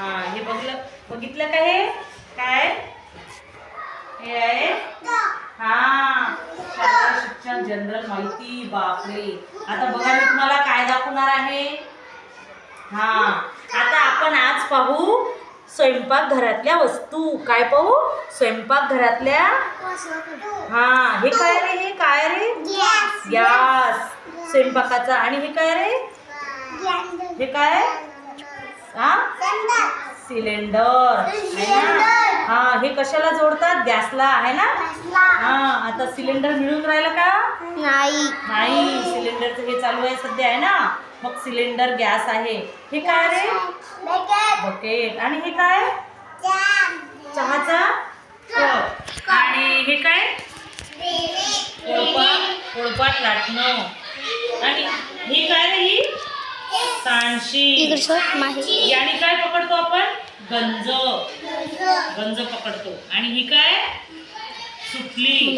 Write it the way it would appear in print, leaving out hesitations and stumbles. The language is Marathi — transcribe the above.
हे बघितलं का? हे काय हे आहे? शाळा शिक्षण जनरल माहिती. बापरे, आता बघा मी तुम्हाला काय दाखवणार आहे. आता आपण आज पाहू स्वयंपाक घरातल्या वस्तू. काय पाहू? स्वयंपाक घरातल्या. हे काय रे? हे काय रे? गॅस स्वयंपाकाचा. आणि हे काय रे? हे काय? सिलेंडर आहे ना. हे कशाला जोडतात? गॅसला आहे ना. आता सिलेंडर मिळून राहिलं का? नाही. सिलेंडरचं हे चालू आहे सध्या आहे ना. मग सिलेंडर गॅस आहे. हे काय रे? बकेट. आणि हे काय? चहाचा कप. आणि हे काय? पोळपाट लाटणं. आणि हे काय रे? ही सांडशी. याने काय पकडतो आपण? गंज पकडतो. आणि ही काय? सुटली.